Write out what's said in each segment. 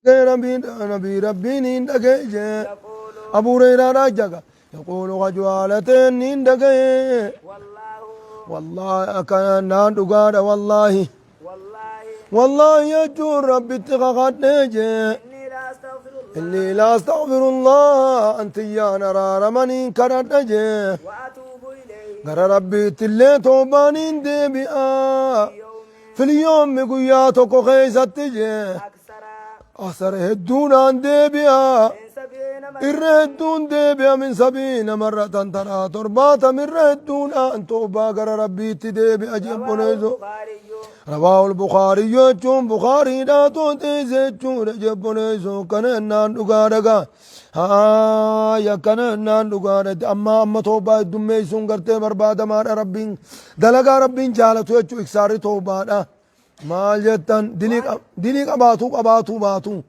نبي ربي نندقي أبو هريرة رجع يقول غجوالتين نندقي والله والله كان نادقار والله والله والله يجور ربي اتقاقات نيجي إني لا أستغفر الله إني لا أستغفر الله أنت يا نرى رمني كرت نجي وأتوب إليه قرى ربي تلي توبانين دي بيئا في يوم في اليوم قياتك خيست تجي أكثر أثر هدون عن دي بيئا من 70 مرة الردون دي بيئا من 70 مرة ترى تربات من ردون أن توبا قرى ربي تدي بيئا رواه جبنيزو البخاري رواه البخاري يجون بخاري لا تنتزي جون جبنيزو كننان دقارقا يا كننان دقارد أما توبا دميسون قرتي بربادة مار ربين دلقا ربين جالتو يجو إكساري توبا مال جتن دينيك أباتو باتو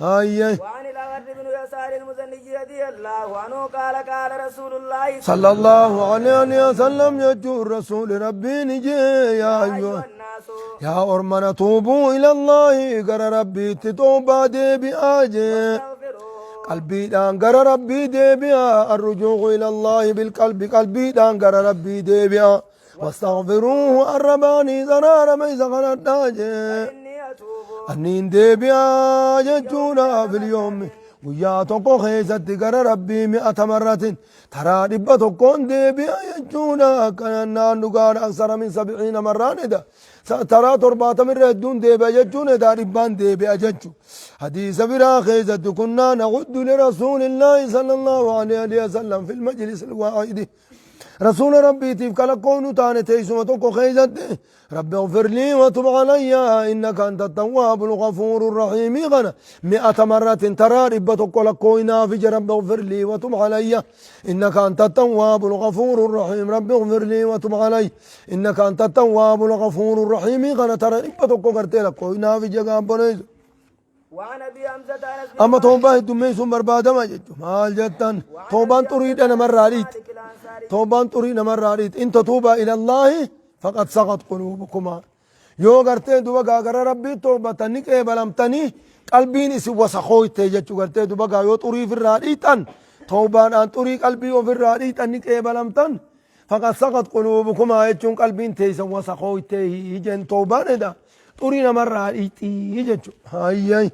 هاي وعن الأغر بن يسار المزني رضي الله عنه قال قال رسول الله صلى الله عليه وسلم يجو رسول ربي نجي يا أيها أيها الناس يا أرمنا توبوا إلى الله قر ربي تتوبا دي بآجي استغفروه قلبي دان قر ربي دي بها الرجوع إلى الله بالقلب قلبي دان قر ربي دي بها واستغفروه الرباني زرار ميز غرد داجي إني أتوب أنين دي بها ججونا في اليوم ويا توكو خيزت قر ربي 100 مرة ترى دبا توكون دي بها ججونا كان نقار أكثر من 70 مرة ده ترى تربات من ردون دي بها ججونا دا دبان دي بها ججو حديث برا خيزت كنا نغد لرسول الله صلى الله عليه وسلم في المجلس الواحد رسول ربي تيف كلا كونو تاني تيسو توكو خيزت ربي اغفر لي وتب علي انك انت التواب الغفور الرحيم غنى 100 مرة ترى ربا توكو لكوينا في ربي اغفر لي وتب علي انك انت التواب الغفور الرحيم ربي اغفر لي وتب علي انك انت التواب الغفور الرحيم غنى ترى ربا توكو كرتي لكوينا في جغام بونيزو وعن أبي حمزة أنس بن اما مالك توبا دميسون بربادا ما جتو مال جتن توبان تريد انا مراريت الأنصاري توبان تريد مراريت ان تتوبا الى الله فقد سقط قلوبكما يو غرتي دوبا غاغر ربي توبه تنك بلمتني قلبين اس وسخوي تيجچو غرتي دوبا غا يو طري في الراديتن توبان ان طري قلبي وفي الراديتن نك بلمتن فقد سقط قلوبكما يچون قلبين تيس وسخوي تيجن توبان دا طري مراريتي يجچو هاي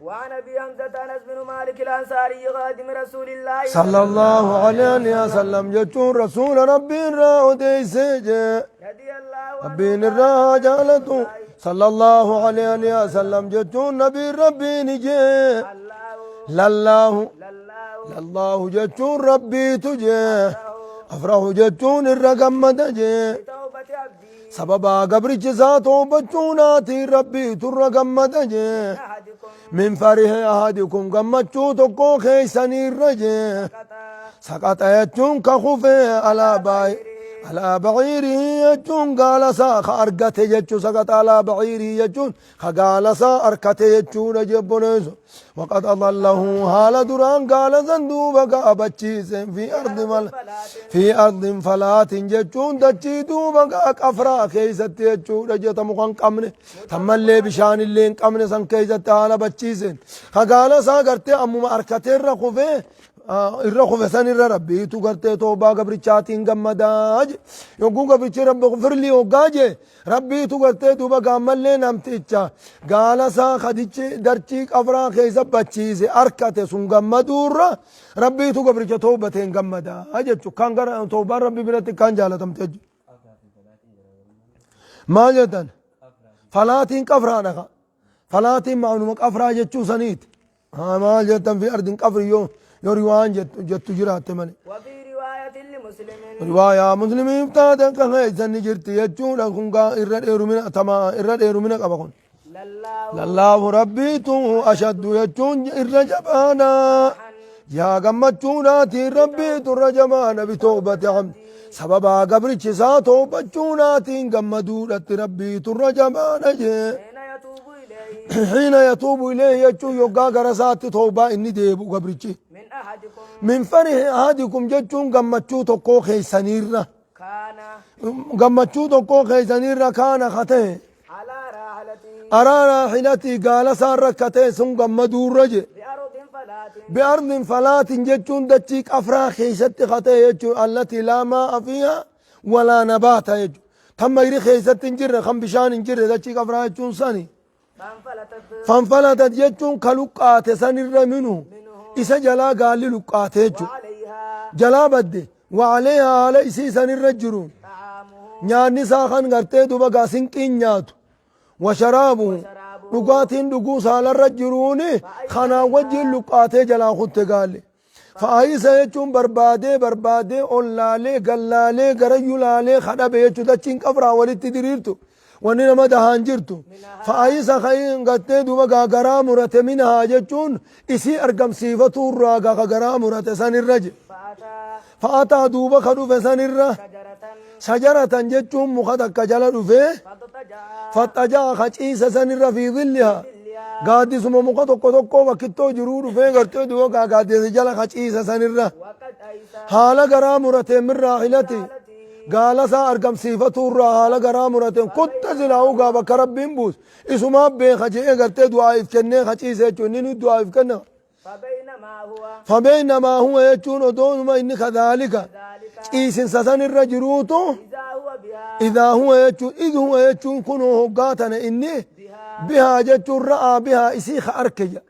وعن أبي حمزة أنس بن مالك الأنصاري خادم رسول الله صلى الله عليه وسلم يجون رسول ربي راودي سجى رضي الله عنه ربي الرا جالته صلى الله عليه وسلم يجون نبي ربي نجي الله لله لله لله يجون ربي تجي أفرح يجون الرقم تجي بتوبة عبدي سببا قبر جزاته بجوناتي ربي ترقم تجي أحدكم من فرح أحدكم قمتشو تقو خيساني الرجي قطع سقط يجون كخوفي على بعيره يجون قال سا خارقته يجون سقط على بعيره يجون قال سا أركته يجون جبنيزو وقد أضله حال دران قال زندوبك أبتشيس في أرض فلات يجون دجيدوبك أفرا كيست يجون رجت مقان قمن تملي بشان اللين قمن سن كيست على بتشيسين قال سا قرتي أمم أركته الرخوفي الرخو فسان ربي تو کرتے توبہ گبرچاتین گمداج یوگو گبرچ رب غفر لي وقاج ربي تو کرتے توبہ گامل لے نمتیچا گالا سا خدیچ درچیک افرا خیز بچیز ارکت سن گمدور ربي تو گبرچ توبتین گمداج چکان گر توبہ ربي برت کان جالتم تج ما جدن فلاتين كفرانها فلاتين معلومك افرا جچو سنيت ها ما جدن في ارض كفر يو رواية جت جرات مالي وفي رواية لمسلم رواية مسلمين بتاعتك كهاي زني جرتي يجون لكم إرد إيرومنا تما إرد إيرومنا كبكون لله لله ربي تو أشد يجون الرجبانا يا جمتشونا تي ربي تو رجبانا بتوبة عم سببا قبر جسا توبة جونا تي جمدورة ربي تو رجبانا حين يتوب إليه حين يتوب إليه يجون يوقا قرسات توبة إني ديبو قبرتي من أحدكم من فرح أحدكم جتون قمتشو تقو خيسانيرنا كان قمتشو تقو خيسانيرنا كان خطه على راحلته على راحلتي قال صار ركعتين سن قمدوا الرجل بأرض فلات بأرض فلات جتون دتشيك أفراخي ست خطي يجو التي لا ماء فيها ولا نبات يجو تم يري خيست انجر خم بشان انجر دتشيك أفراخ جتون سني فانفلتت فانفلتت جتون كلقات سنر منه إسا جلا قال لي لقات يجو وعليها جلا بدي وعليها على إسي سنر الجرون طعامه نياني ساخن غرتي دوبا قاسين كين نياتو وشرابه dhugaatiin dhuguu saalarra jiruuni kanaan wajjin luqqaatee jalaa kutte gaalle fa'aayisa jechuun barbaadee ollaalee gallaalee garayyuu laalee kadhabe jechuu dachiin qabraa walitti diriirtu wanni nama dahaan jirtu fa'aayisa ka'iin gattee duuba gaagaraa murate minahaa jechuun isii argamsiifatu irraa gaagaraa murate sanirra je fa'ataa duuba ka dhufe sanirra shajaratan jechuun muka takka jala dhufee فاتجا خچيس سنر في ظلها قادي سمو مكو توكو توكو وكتو جرور في غرتو دوكا قادي جلا خچيس سنر حال غرا مرته من راحلتي قال سا ارقم صفته الرا حال غرا مرته كنت زلاو غا بكربين بوس اسما بي خچي غرتو دعاء كنه خچيس چونين دعاء كنه فبينما هو يچون دون ما ان كذلك كيس سنر جروتو إذا هو يجون كنوا قاتنا إني بها جتون رأى بها إسيخ أركيا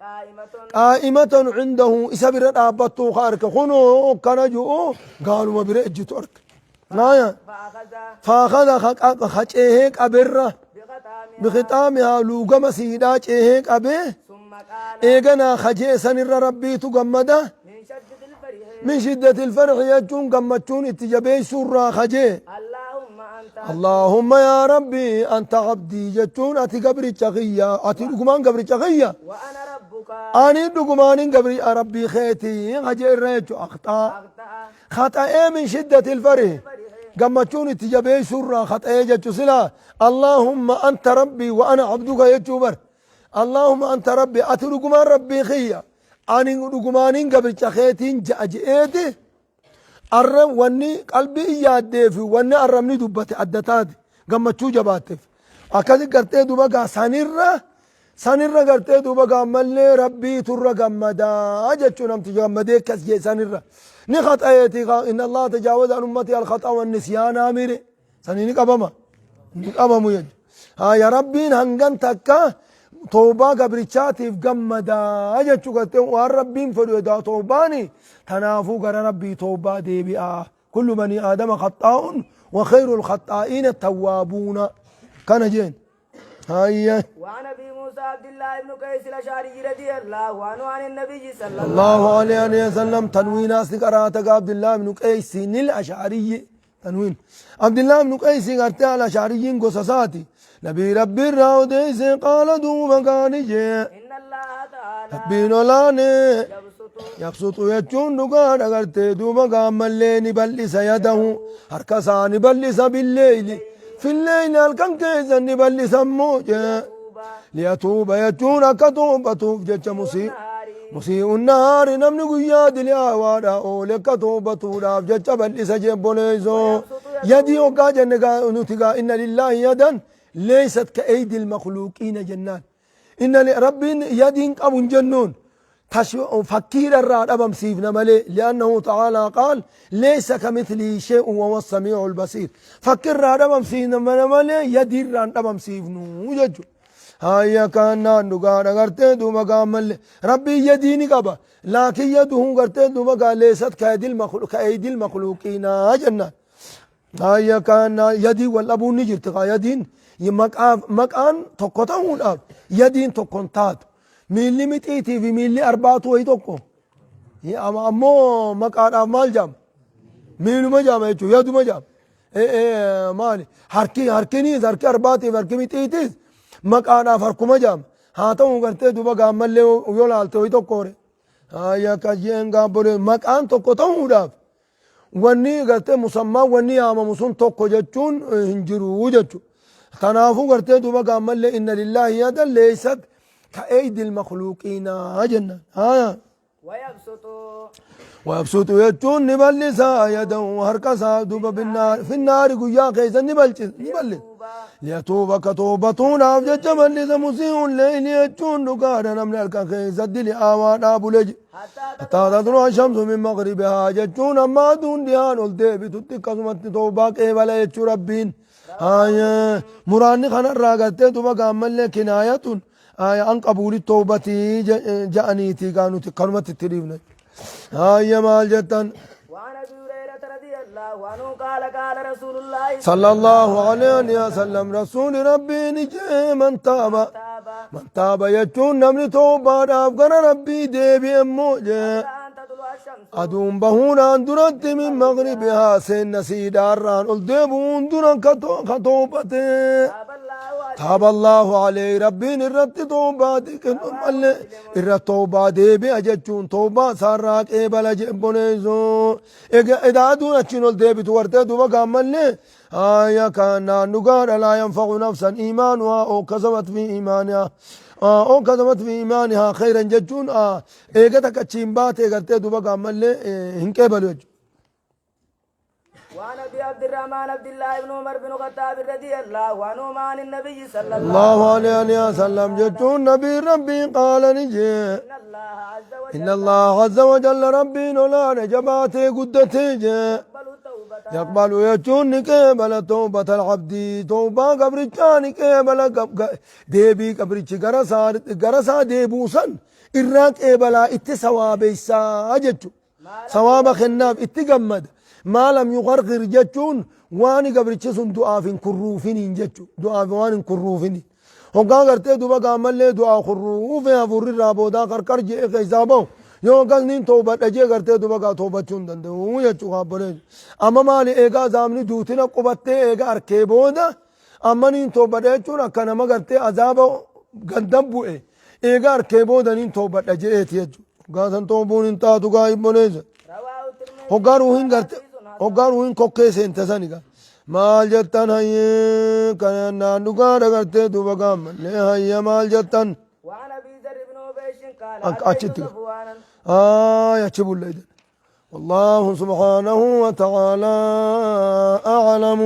قائمة عنده إسابر أبطو خارك كنوا كنجو قالوا ما برئجت أرك نايا فأخذ خجئهك أبرة بختامها لوغم سيداج إهك أبه إيغنا خجئ سنر ربي تقمده من شدة الفرح يجون قمتون اتجابي سورة خجئ اللهم يا ربي أنت عبدي جتون أتي قبري شقية أتي رقمان قبري شقية وأنا ربك أني رقمان قبري ربي خيتي هجئ الريج خطأ من شدة الفرح قمتون اتجابي سورة خطأ جتو سلا اللهم أنت ربي وأنا عبدك يجوبر اللهم أنت ربي أتي رقمان ربي خية أني رقمان قبري شقيتي جأجئتي الرم وني قلبي يادي في وني الرمني دبت عدتات قمتشو جباتف أكاد قرتي دوبا سنرة قرتي دوبا ملي ربي تر قمدا أجتشو نمت قمدي كسجي سنرة نخط آياتي إن الله تجاوز عن أمتي الخطأ والنسيان آمري سنيني قبما قبمو يج يا ربي هنغن تكا توبا قبريشاتي في قمدا أجتشو قرتي وان ربي فدو دا توباني تنافو قرى ربي توبا ديبئا كل بني آدم خطاء وخير الخطائين التوابون كان جين هيا وعن ابي موسى عبد الله بن قيس الاشعري رضي الله عنه عن النبي صلى الله عليه وسلم تنوين أصل قراتك عبد الله بن قيس الاشعري تنوين عبد الله بن قيس قرتها الاشعريين قصصاتي نبي ربي الراوديس قال دوما كان جي ان الله تعالى ربي نولاني يبسط يجون دقان أغرتي دوما قام الليل بلس يده هركسا نبلس بالليل في الليل الكن كيزا نبلس موجة ليتوب يجون كتوبة توب جج مسيء النهار نمن قياد لأوادا أولك توبة توب جج بلس جبوليزو يدي وقا جنقا نتقا إن لله يدا ليست كأيدي المخلوقين جنان إن ربي يدين أبو جنون فكير الراد أبم سيفنا ملي لأنه تعالى قال ليس كمثله شيء وهو السميع البصير فكير الراد أبم سيفنا ملي يدير الراد أبم سيفنو يجو هيا كان نقال غرتي دوما قام ملي ربي يديني قبا لكن يده غرتي دوما قال ليست كأيدي المخلوقين جنة هيا كان يدي والأبو نجر تقا يدين مكان تقطعون أب يدين تقنطات ميلي متيتي في ميلي أربعة ويتوكو أمو مكان مال جام ميلو ما جام يجو يدو ما جام مالي هركي أربعة هركي متيتي مكان فرقو ما جام هاتو غرتي دوبا قام ملي ويولالتو ويتوكو ري هيا كجين قابل مكان توكو تاو داف وني غرتي مسمى وني آما مسون توكو جتشون هنجرو جتشو تنافو غرتي دوبا قام ملي إن لله يدا ليست كأيدي المخلوقين جنة ويبسط يجون نبلسا يده وهركسا دوبا بالنار في النار قيا كيسا نبلس ليتوب كتوبتون أفجج من لذا مسيء الليل يجون دقانا نمن الكخيز الدل آوان أبو لج حتى تطلع الشمس من مغربها ججون أما دون ديان الدبي تتكسمت توباك إبلا يجو ربين مراني خان الراقات توباك أمال لكن آيات أن قبول التوبة جاءنيتي كانوا تكرمت التريفنا مال جتن. وعن ابي هريره رضي الله عنه قال قال رسول الله صلى الله عليه وسلم رسول ربي نجي من تاب يجون نمني توبة أفغان ربي ديبي أموجه أدوم بهونا درت من مغربها سن سيداران الدبون درن كتوبته تاب الله عليه ربي نرت توبة ديكن الرت توبة ديبي أجتون توبة سراك إبلا جبونيزو إذا دون أتشنو الديبي تورته دوبا كامل كان نقال لا ينفع نفسا إيمانها أو كسبت في إيمانها أو كسبت في إيمانها خيرا جتون إيجتك أتشيمبات إيجتة دوبا كامل هنكبلو. وعن ابي عبد الرحمن عبد الله بن عمر بن الخطاب رضي الله عنهما عن النبي صلى الله عليه وسلم جتون نبي ربي قال نجي إن الله عز وجل ربي نولا نجباتي قدتي يقبل يجون كبل توبة العبد توبة قبرتان كبل ديبي قبرتش غرسا ديبوسا إراك إبلا اتسوا بيسا جتو ثواب خناف اتقمد ما لم يغرغر جتون واني قبرتش سن دعاء في كروفين جتو دعاء وان كروفين هوغا غرتي دوبا قامل دعاء خروف يا فور رابودا كركر جي حسابو yoo galniin tooba dhajee gartee dubagaa toobachuun danda'u jechuu kaabboleen amma maali eegaa zaamni duutina qubattee eega arkee booda amma niin toobadha jechuun akka nama gartee azaaba gandan bu'e eega arkee booda niin toobadha je'eeti jechuu gaasan toobuun hin taatu gaa hibboneessa hoggaa ruuhin kokkee seente saniga maal jettan hayyee kanaan dhugaadha gartee dubagaa mallee hayya maal jettan أكتب يكتب الليل والله سبحانه وتعالى أعلم.